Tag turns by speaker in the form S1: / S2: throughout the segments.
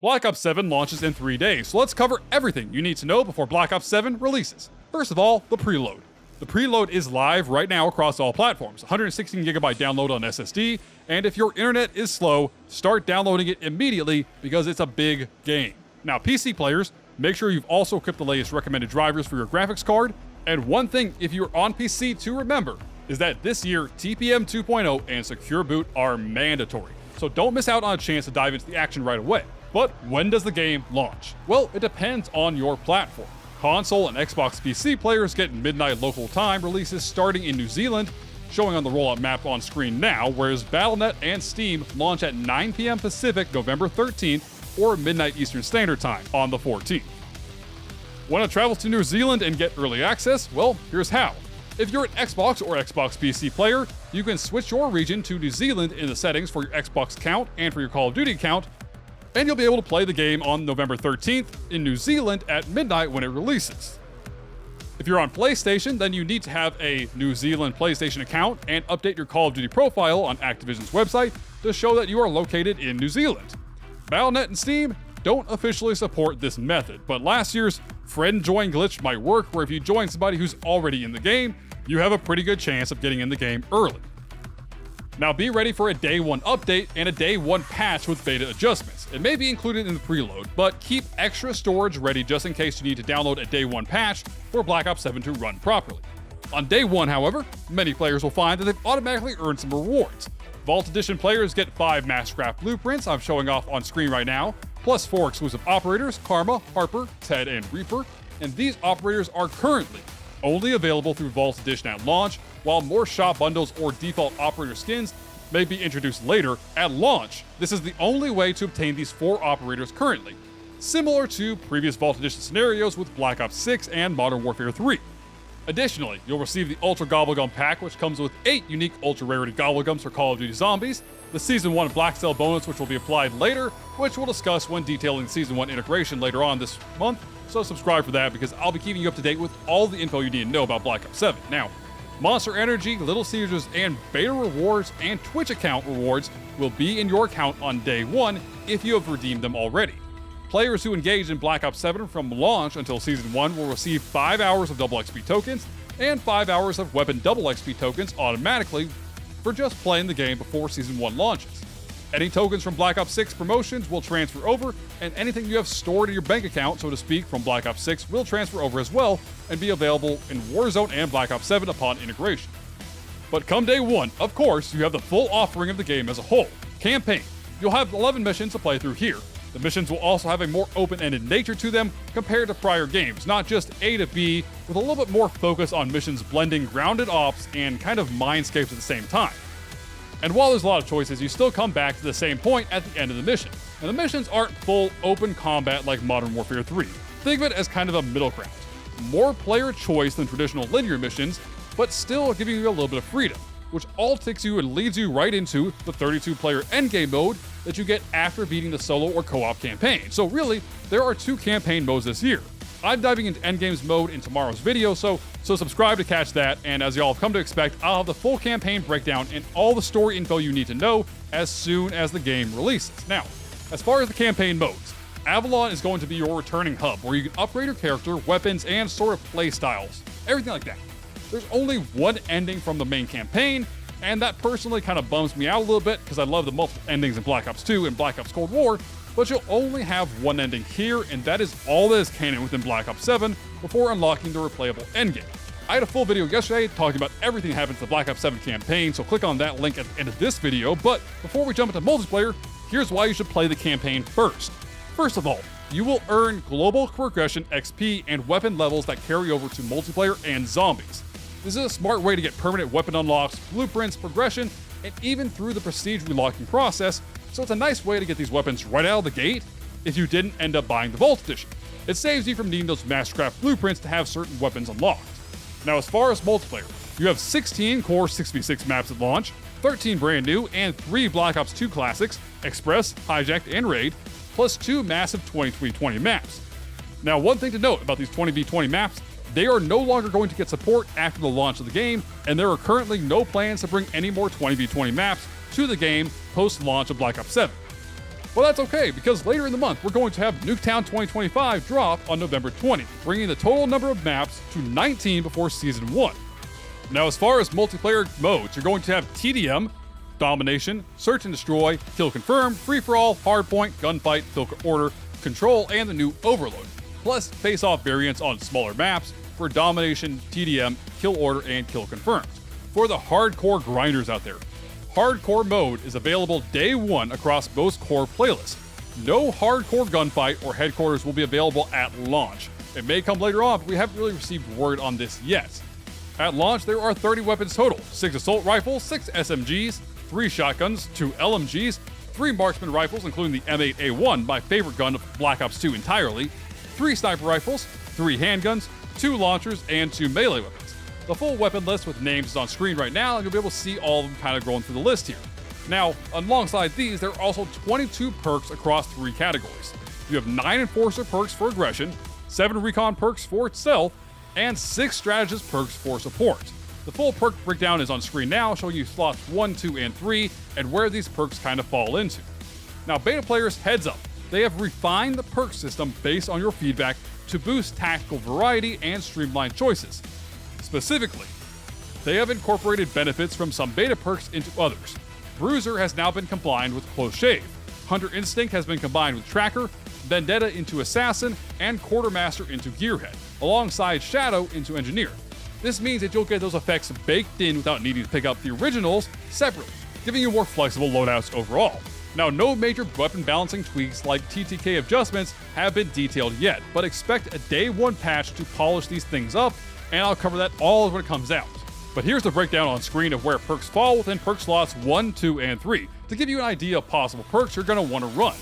S1: Black Ops 7 launches in 3 days, so let's cover everything you need to know before Black Ops 7 releases. First of all, the preload. The preload is live right now across all platforms, 116GB download on SSD, and if your internet is slow, start downloading it immediately because it's a big game. Now, PC players, make sure you've also equipped the latest recommended drivers for your graphics card, and one thing if you're on PC to remember is that this year, TPM 2.0 and Secure Boot are mandatory, so don't miss out on a chance to dive into the action right away. But when does the game launch? Well, it depends on your platform. Console and Xbox PC players get midnight local time releases starting in New Zealand, showing on the rollout map on screen now, whereas Battle.net and Steam launch at 9 p.m. Pacific November 13th or midnight Eastern Standard Time on the 14th. Want to travel to New Zealand and get early access? Well, here's how. If you're an Xbox or Xbox PC player, you can switch your region to New Zealand in the settings for your Xbox account and for your Call of Duty account, and you'll be able to play the game on November 13th in New Zealand at midnight when it releases. If you're on PlayStation, then you need to have a New Zealand PlayStation account and update your Call of Duty profile on Activision's website to show that you are located in New Zealand. Battle.net and Steam don't officially support this method, but last year's friend join glitch might work, where if you join somebody who's already in the game, you have a pretty good chance of getting in the game early. Now be ready for a day 1 update and a day 1 patch with beta adjustments. It may be included in the preload, but keep extra storage ready just in case you need to download a day 1 patch for Black Ops 7 to run properly. On day 1, however, many players will find that they've automatically earned some rewards. Vault Edition players get 5 Masscraft blueprints I'm showing off on screen right now, plus 4 exclusive operators, Karma, Harper, Ted, and Reaper, and these operators are currently only available through Vault Edition at launch, while more shop bundles or default operator skins may be introduced later at launch. This is the only way to obtain these 4 operators currently, similar to previous Vault Edition scenarios with Black Ops 6 and Modern Warfare 3. Additionally, you'll receive the Ultra Gobblegum pack, which comes with 8 unique Ultra Rarity Gobblegums for Call of Duty Zombies, the Season 1 Black Cell bonus, which will be applied later, which we'll discuss when detailing Season 1 integration later on this month, so subscribe for that because I'll be keeping you up to date with all the info you need to know about Black Ops 7. Now, Monster Energy, Little Caesars, and Beta rewards and Twitch account rewards will be in your account on day 1 if you have redeemed them already. Players who engage in Black Ops 7 from launch until Season 1 will receive 5 hours of double XP tokens and 5 hours of weapon double XP tokens automatically for just playing the game before Season 1 launches. Any tokens from Black Ops 6 promotions will transfer over, and anything you have stored in your bank account, so to speak, from Black Ops 6 will transfer over as well and be available in Warzone and Black Ops 7 upon integration. But come day 1, of course, you have the full offering of the game as a whole. Campaign. You'll have 11 missions to play through here. The missions will also have a more open-ended nature to them compared to prior games, not just A to B, with a little bit more focus on missions blending grounded ops and kind of mindscapes at the same time. And while there's a lot of choices, you still come back to the same point at the end of the mission. And the missions aren't full open combat like Modern Warfare 3. Think of it as kind of a middle ground. More player choice than traditional linear missions, but still giving you a little bit of freedom, which all takes you and leads you right into the 32-player endgame mode that you get after beating the solo or co-op campaign. So really, there are 2 campaign modes this year. I'm diving into Endgames mode in tomorrow's video, so subscribe to catch that, and as y'all have come to expect, I'll have the full campaign breakdown and all the story info you need to know as soon as the game releases. Now, as far as the campaign modes, Avalon is going to be your returning hub, where you can upgrade your character, weapons, and sort of play styles, everything like that. There's only one ending from the main campaign, and that personally kind of bums me out a little bit because I love the multiple endings in Black Ops 2 and Black Ops Cold War, but you'll only have one ending here, and that is all that is canon within Black Ops 7 before unlocking the replayable endgame. I had a full video yesterday talking about everything that happens to the Black Ops 7 campaign, so click on that link at the end of this video, but before we jump into multiplayer, here's why you should play the campaign first. First of all, you will earn global progression XP and weapon levels that carry over to multiplayer and zombies. This is a smart way to get permanent weapon unlocks, blueprints, progression, and even through the prestige relocking process, so it's a nice way to get these weapons right out of the gate if you didn't end up buying the Vault Edition. It saves you from needing those Masscraft blueprints to have certain weapons unlocked. Now, as far as multiplayer, you have 16 core 6v6 maps at launch, 13 brand new, and 3 Black Ops 2 classics, Express, Hijacked, and Raid, plus 2 massive 20v20 maps. Now, one thing to note about these 20v20 maps, they are no longer going to get support after the launch of the game, and there are currently no plans to bring any more 20v20 maps to the game post-launch of Black Ops 7. Well, that's okay, because later in the month, we're going to have Nuketown 2025 drop on November 20th, bringing the total number of maps to 19 before Season 1. Now, as far as multiplayer modes, you're going to have TDM, Domination, Search and Destroy, Kill Confirm, Free-for-all, Hardpoint, Gunfight, Kill Order, Control, and the new Overload, plus face-off variants on smaller maps for Domination, TDM, Kill Order, and Kill Confirmed. For the hardcore grinders out there, Hardcore mode is available day one across most core playlists. No hardcore gunfight or headquarters will be available at launch. It may come later on, but we haven't really received word on this yet. At launch, there are 30 weapons total: 6 assault rifles, 6 SMGs, 3 shotguns, 2 LMGs, 3 marksman rifles, including the M8A1, my favorite gun of Black Ops 2 entirely, 3 sniper rifles, 3 handguns, 2 launchers, and 2 melee weapons. The full weapon list with names is on screen right now, and you'll be able to see all of them kind of going through the list here. Now, alongside these, there are also 22 perks across 3 categories. You have 9 Enforcer perks for aggression, 7 Recon perks for stealth, and 6 Strategist perks for support. The full perk breakdown is on screen now, showing you slots 1, 2, and 3, and where these perks kind of fall into. Now, beta players, heads up, they have refined the perk system based on your feedback to boost tactical variety and streamline choices. Specifically, they have incorporated benefits from some beta perks into others. Bruiser has now been combined with Close Shave, Hunter Instinct has been combined with Tracker, Vendetta into Assassin, and Quartermaster into Gearhead, alongside Shadow into Engineer. This means that you'll get those effects baked in without needing to pick up the originals separately, giving you more flexible loadouts overall. Now, no major weapon balancing tweaks like TTK adjustments have been detailed yet, but expect a day one patch to polish these things up, and I'll cover that all when it comes out. But here's the breakdown on screen of where perks fall within perk slots 1, 2, and 3, to give you an idea of possible perks you're going to want to run.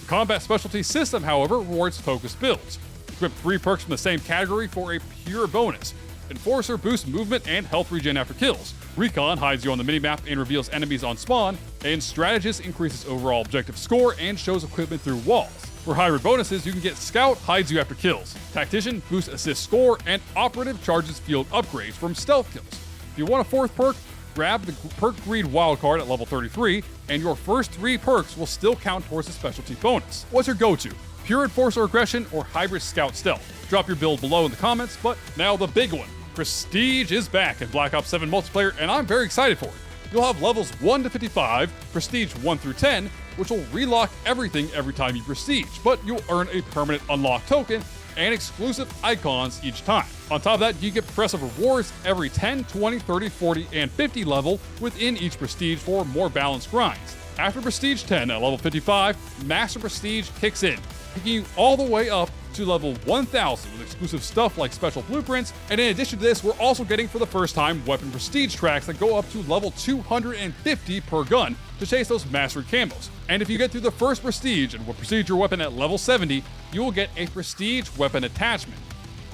S1: The combat specialty system, however, rewards focused builds. Equip 3 perks from the same category for a pure bonus. Enforcer boosts movement and health regen after kills. Recon hides you on the minimap and reveals enemies on spawn, and Strategist increases overall objective score and shows equipment through walls. For hybrid bonuses, you can get Scout hides you after kills, Tactician boosts assist score, and Operative charges field upgrades from stealth kills. If you want a 4th perk, grab the Perk Greed wildcard at level 33, and your first 3 perks will still count towards the specialty bonus. What's your go-to? Pure Enforcer Aggression or Hybrid Scout Stealth? Drop your build below in the comments, but now the big one. Prestige is back in Black Ops 7 multiplayer, and I'm very excited for it. You'll have levels 1 to 55, Prestige 1 through 10, which will relock everything every time you Prestige, but you'll earn a permanent unlock token and exclusive icons each time. On top of that, you get progressive rewards every 10, 20, 30, 40, and 50 level within each Prestige for more balanced grinds. After Prestige 10 at level 55, Master Prestige kicks in, picking you all the way up to level 1000 with exclusive stuff like special blueprints, and in addition to this, we're also getting for the first time weapon prestige tracks that go up to level 250 per gun to chase those mastered camos. And if you get through the first prestige and will prestige your weapon at level 70, you will get a prestige weapon attachment.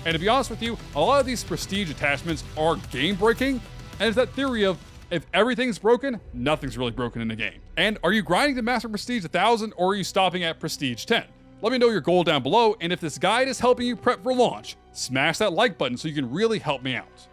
S1: And to be honest with you, a lot of these prestige attachments are game breaking, and it's that theory of if everything's broken, nothing's really broken in the game. And are you grinding to master prestige 1000 or are you stopping at prestige 10? Let me know your goal down below, and if this guide is helping you prep for launch, smash that like button so you can really help me out.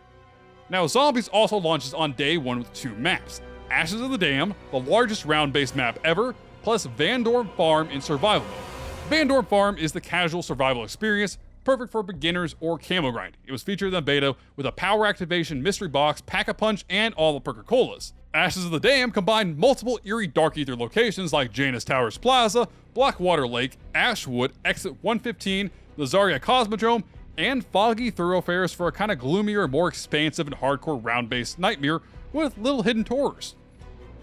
S1: Now, Zombies also launches on day 1 with 2 maps. Ashes of the Dam, the largest round-based map ever, plus Van Dorn Farm in survival mode. Van Dorn Farm is the casual survival experience, perfect for beginners or camo grinding. It was featured in the beta with a power activation mystery box, pack-a-punch, and all the Perka-Colas. Ashes of the Dam combined multiple eerie Dark Ether locations like Janus Towers Plaza, Blackwater Lake, Ashwood, Exit 115, the Zarya Cosmodrome, and foggy thoroughfares for a kind of gloomier, more expansive and hardcore round-based nightmare with little hidden tours.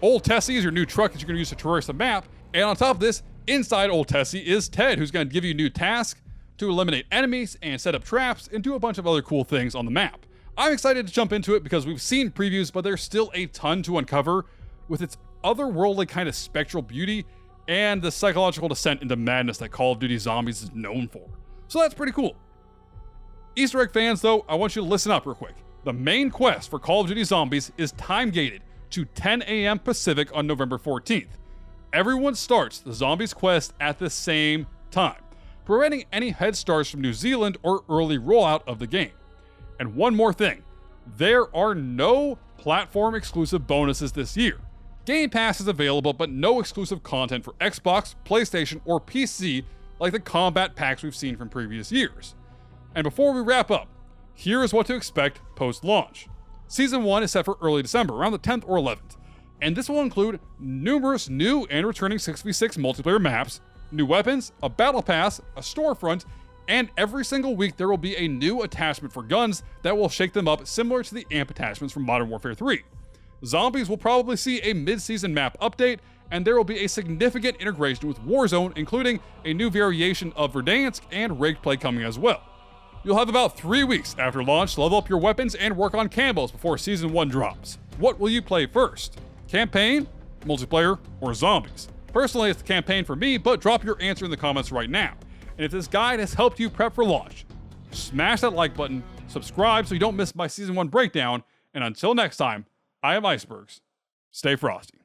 S1: Old Tessie is your new truck that you're going to use to traverse the map, and on top of this, inside Old Tessie is Ted, who's going to give you new tasks to eliminate enemies and set up traps and do a bunch of other cool things on the map. I'm excited to jump into it because we've seen previews, but there's still a ton to uncover with its otherworldly kind of spectral beauty and the psychological descent into madness that Call of Duty Zombies is known for. So that's pretty cool. Easter egg fans, though, I want you to listen up real quick. The main quest for Call of Duty Zombies is time-gated to 10 a.m. Pacific on November 14th. Everyone starts the Zombies quest at the same time, preventing any head starts from New Zealand or early rollout of the game. And one more thing, there are no platform exclusive bonuses this year. Game Pass is available, but no exclusive content for Xbox, PlayStation, or PC like the combat packs we've seen from previous years. And before we wrap up, here is what to expect post-launch. Season 1 is set for early December, around the 10th or 11th, and this will include numerous new and returning 6v6 multiplayer maps, new weapons, a battle pass, a storefront, and every single week there will be a new attachment for guns that will shake them up, similar to the AMP attachments from Modern Warfare 3. Zombies will probably see a mid-season map update, and there will be a significant integration with Warzone, including a new variation of Verdansk and Ranked Play coming as well. You'll have about 3 weeks after launch to level up your weapons and work on cambos before Season 1 drops. What will you play first? Campaign, multiplayer, or zombies? Personally, it's the campaign for me, but drop your answer in the comments right now. And if this guide has helped you prep for launch, smash that like button, subscribe so you don't miss my Season 1 breakdown, and until next time, I am IceBurgz. Stay frosty.